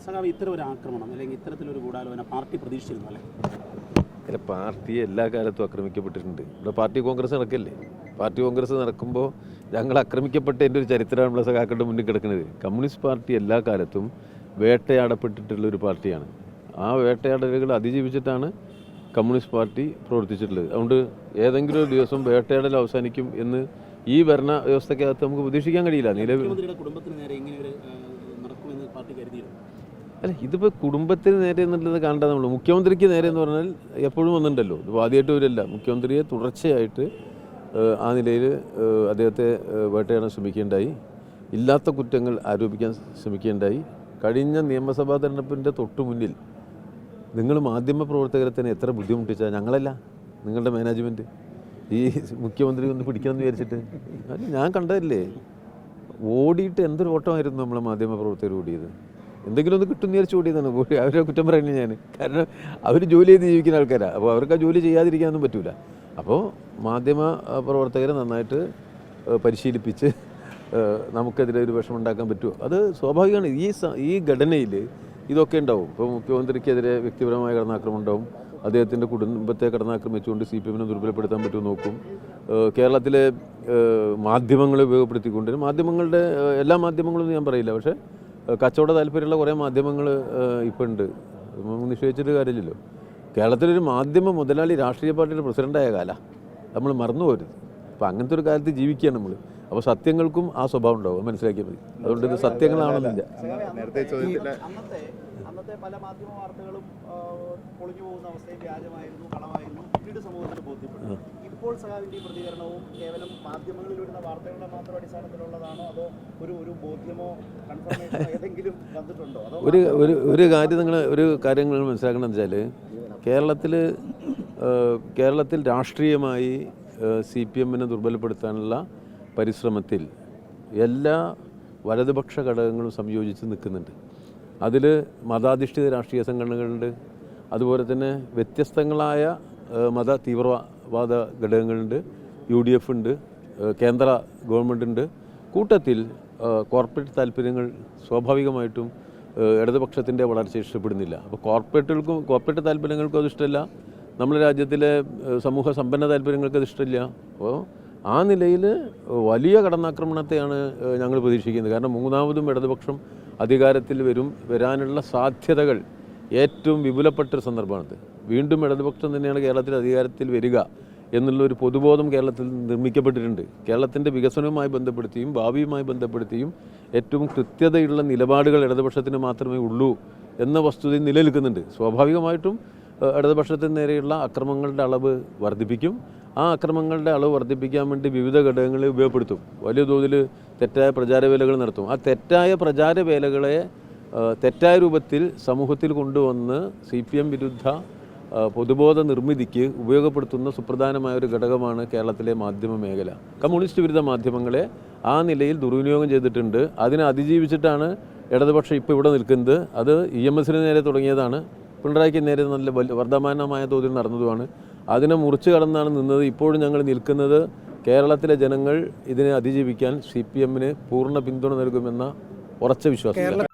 സഖാവ് ഇത്തരം ഒരു ആക്രമണം അല്ലെങ്കിൽ ഇത്തരത്തിലൊരു ഗൂഢാലോചന പാർട്ടി പ്രതീക്ഷിച്ചിരുന്നു അല്ലേ? അല്ല, പാർട്ടി എല്ലാ കാലത്തും ആക്രമിക്കപ്പെട്ടിട്ടുണ്ട്. ഇവിടെ പാർട്ടി കോൺഗ്രസ് നടക്കില്ലേ? പാർട്ടി കോൺഗ്രസ് നടക്കുമ്പോൾ ഞങ്ങൾ ആക്രമിക്കപ്പെട്ടതിൻ്റെ ഒരു ചരിത്രമാണ് നമ്മളെ സഖാക്കളുടെ മുന്നിൽ കിടക്കുന്നത്. കമ്മ്യൂണിസ്റ്റ് പാർട്ടി എല്ലാ കാലത്തും വേട്ടയാടപ്പെട്ടിട്ടുള്ളൊരു പാർട്ടിയാണ്. ആ വേട്ടയാടലുകൾ അതിജീവിച്ചിട്ടാണ് കമ്മ്യൂണിസ്റ്റ് പാർട്ടി പ്രവർത്തിച്ചിട്ടുള്ളത്. അതുകൊണ്ട് ഏതെങ്കിലും ഒരു ദിവസം വേട്ടയാടൽ അവസാനിക്കും എന്ന് ഈ ഭരണ വ്യവസ്ഥക്കകത്ത് നമുക്ക് പ്രതീക്ഷിക്കാൻ കഴിയില്ല. കുടുംബത്തിന് നേരെ ഇങ്ങനെ ഒരു നടക്കുമെന്ന് പാർട്ടി കരുതിയിരുന്നു. അല്ല, ഇതിപ്പോൾ കുടുംബത്തിന് നേരെ എന്നുള്ളത് കാണേണ്ടത് നമ്മൾ. മുഖ്യമന്ത്രിക്ക് നേരെ എന്ന് പറഞ്ഞാൽ എപ്പോഴും വന്നിട്ടുണ്ടല്ലോ. ഇത് ആദ്യമായിട്ട് വരില്ല. മുഖ്യമന്ത്രിയെ തുടർച്ചയായിട്ട് ആ നിലയിൽ അദ്ദേഹത്തെ വേട്ടയാടാൻ ശ്രമിക്കുകയുണ്ടായി, ഇല്ലാത്ത കുറ്റങ്ങൾ ആരോപിക്കാൻ ശ്രമിക്കുകയുണ്ടായി. കഴിഞ്ഞ നിയമസഭാ തെരഞ്ഞെടുപ്പിൻ്റെ തൊട്ടു മുന്നിൽ നിങ്ങൾ മാധ്യമപ്രവർത്തകരെ തന്നെ എത്ര ബുദ്ധിമുട്ടിച്ചാൽ ഞങ്ങളല്ല, നിങ്ങളുടെ മാനേജ്മെൻറ്റ് ഈ മുഖ്യമന്ത്രി ഒന്ന് പിടിക്കണമെന്ന് വിചാരിച്ചിട്ട്. അത് ഞാൻ കണ്ടതല്ലേ, ഓടിയിട്ട് എന്തൊരു ഓട്ടമായിരുന്നു നമ്മളെ മാധ്യമപ്രവർത്തകർ ഓടിയത്. എന്തെങ്കിലും ഒന്ന് കിട്ടും വിചാരിച്ച് ഓടിയതാണ്. അവരെ കുറ്റം പറയുന്നത് ഞാൻ, കാരണം അവർ ജോലി ചെയ്ത് ജീവിക്കുന്ന ആൾക്കാരാണ്. അപ്പോൾ അവർക്ക് ആ ജോലി ചെയ്യാതിരിക്കാനൊന്നും പറ്റില്ല. അപ്പോൾ മാധ്യമ പ്രവർത്തകരെ നന്നായിട്ട് പരിശീലിപ്പിച്ച് നമുക്കെതിരെ ഒരു വിഷമം ഉണ്ടാക്കാൻ പറ്റുമോ? അത് സ്വാഭാവികമാണ്. ഈ ഘടനയിൽ ഇതൊക്കെ ഉണ്ടാവും. ഇപ്പോൾ മുഖ്യമന്ത്രിക്കെതിരെ വ്യക്തിപരമായ കടന്നാക്രമണം ഉണ്ടാവും. അദ്ദേഹത്തിൻ്റെ കുടുംബത്തെ കടന്നാക്രമിച്ചുകൊണ്ട് CPM-നെ ദുർബലപ്പെടുത്താൻ പറ്റുമോ നോക്കും. കേരളത്തിലെ മാധ്യമങ്ങളെ ഉപയോഗപ്പെടുത്തിക്കൊണ്ട്, മാധ്യമങ്ങളുടെ എല്ലാ മാധ്യമങ്ങളും ഞാൻ പറയില്ല, പക്ഷേ കച്ചവട താല്പര്യമുള്ള കുറേ മാധ്യമങ്ങൾ ഇപ്പോൾ ഉണ്ട്. നിശ്ചയിച്ചിട്ട് കാര്യമില്ലല്ലോ. കേരളത്തിലൊരു മാധ്യമ മുതലാളി രാഷ്ട്രീയ പാർട്ടിയുടെ പ്രസിഡൻ്റായ കാലം നമ്മൾ മറന്നു പോരുത്. അപ്പോൾ അങ്ങനത്തെ ഒരു കാലത്ത് ജീവിക്കുകയാണ് നമ്മൾ. അപ്പോൾ സത്യങ്ങൾക്കും ആ സ്വഭാവം ഉണ്ടാവും, മനസ്സിലാക്കിയാൽ മതി. അതുകൊണ്ട് ഇത് സത്യങ്ങളാണെന്നില്ല. അന്നത്തെ പല മാധ്യമ വാർത്തകളും പൊളിഞ്ഞു പോകുന്ന അവസ്ഥയിൽ വ്യാജമായിരുന്നു, കളവായിരുന്നു, പിന്നീട് സമൂഹത്തിന് ബോധ്യപ്പെട്ടു. ഇപ്പോൾ സഖാവിൻ്റെ പ്രതികരണവും കേവലം മാധ്യമങ്ങളിൽ വരുന്ന വാർത്തകളുടെ മാത്രം അടിസ്ഥാനത്തിലുള്ളതാണോ, അതോ ഒരു ബോധ്യമോ കൺഫർമേഷനോ ഏതെങ്കിലും വന്നിട്ടുണ്ടോ? ഒരു കാര്യം നിങ്ങൾ മനസ്സിലാക്കണമെന്ന് വെച്ചാൽ, കേരളത്തിൽ രാഷ്ട്രീയമായി CPM-നെ ദുർബലപ്പെടുത്താനുള്ള പരിശ്രമത്തിൽ എല്ലാ വലതുപക്ഷ ഘടകങ്ങളും സംയോജിച്ച് നിൽക്കുന്നുണ്ട്. അതിൽ മതാധിഷ്ഠിത രാഷ്ട്രീയ സംഘടനകളുണ്ട്, അതുപോലെ തന്നെ വ്യത്യസ്തങ്ങളായ മത തീവ്രവാദ ഘടകങ്ങളുണ്ട്, UDF ഉണ്ട്, കേന്ദ്ര ഗവൺമെൻറ്റുണ്ട്. കൂട്ടത്തിൽ കോർപ്പറേറ്റ് താല്പര്യങ്ങൾ സ്വാഭാവികമായിട്ടും ഇടതുപക്ഷത്തിൻ്റെ വളർച്ച ഇഷ്ടപ്പെടുന്നില്ല. അപ്പോൾ കോർപ്പറേറ്റ് താല്പര്യങ്ങൾക്കും അത് ഇഷ്ടമില്ല, നമ്മുടെ രാജ്യത്തിലെ സമൂഹ സമ്പന്ന താല്പര്യങ്ങൾക്ക് അത് ഇഷ്ടമില്ല. അപ്പോൾ ആ നിലയിൽ വലിയ കടന്നാക്രമണത്തെയാണ് ഞങ്ങൾ പ്രതീക്ഷിക്കുന്നത്. കാരണം മൂന്നാമതും ഇടതുപക്ഷം അധികാരത്തിൽ വരാനുള്ള സാധ്യതകൾ ഏറ്റവും വിപുലപ്പെട്ടൊരു സന്ദർഭമാണിത്. വീണ്ടും ഇടതുപക്ഷം തന്നെയാണ് കേരളത്തിൽ അധികാരത്തിൽ വരിക എന്നുള്ളൊരു പൊതുബോധം കേരളത്തിൽ നിർമ്മിക്കപ്പെട്ടിട്ടുണ്ട്. കേരളത്തിൻ്റെ വികസനവുമായി ബന്ധപ്പെടുത്തിയും ഭാവിയുമായി ബന്ധപ്പെടുത്തിയും ഏറ്റവും കൃത്യതയുള്ള നിലപാടുകൾ ഇടതുപക്ഷത്തിന് മാത്രമേ ഉള്ളൂ എന്ന വസ്തുത നിലനിൽക്കുന്നുണ്ട്. സ്വാഭാവികമായിട്ടും ഇടതുപക്ഷത്തിന് നേരെയുള്ള അക്രമങ്ങളുടെ അളവ് വർദ്ധിപ്പിക്കും. ആ അക്രമങ്ങളുടെ അളവ് വർദ്ധിപ്പിക്കാൻ വേണ്ടി വിവിധ ഘടകങ്ങളെ ഉപയോഗപ്പെടുത്തും. വലിയ തോതിൽ തെറ്റായ പ്രചാരവേലകൾ നടത്തും. ആ തെറ്റായ പ്രചാരവേലകളെ തെറ്റായ രൂപത്തിൽ സമൂഹത്തിൽ കൊണ്ടുവന്ന് CPM വിരുദ്ധ പൊതുബോധ നിർമ്മിതിക്ക് ഉപയോഗപ്പെടുത്തുന്ന സുപ്രധാനമായ ഒരു ഘടകമാണ് കേരളത്തിലെ മാധ്യമ മേഖല. കമ്മ്യൂണിസ്റ്റ് വിരുദ്ധ മാധ്യമങ്ങളെ ആ നിലയിൽ ദുർവിനിയോഗം ചെയ്തിട്ടുണ്ട്. അതിനെ അതിജീവിച്ചിട്ടാണ് ഇടതുപക്ഷം ഇപ്പോൾ ഇവിടെ നിൽക്കുന്നത്. അത് EMS-ന് നേരെ തുടങ്ങിയതാണ്, പിണറായിക്ക് നേരെ നല്ല വർദ്ധമാനമായ തോതിൽ നടന്നതുമാണ്. അതിനെ മുറിച്ചു കടന്നാണ് നിന്നത്. ഇപ്പോഴും ഞങ്ങൾ നിൽക്കുന്നത് കേരളത്തിലെ ജനങ്ങൾ ഇതിനെ അതിജീവിക്കാൻ CPM-ന് പൂർണ്ണ പിന്തുണ നൽകുമെന്ന ഉറച്ച വിശ്വാസം.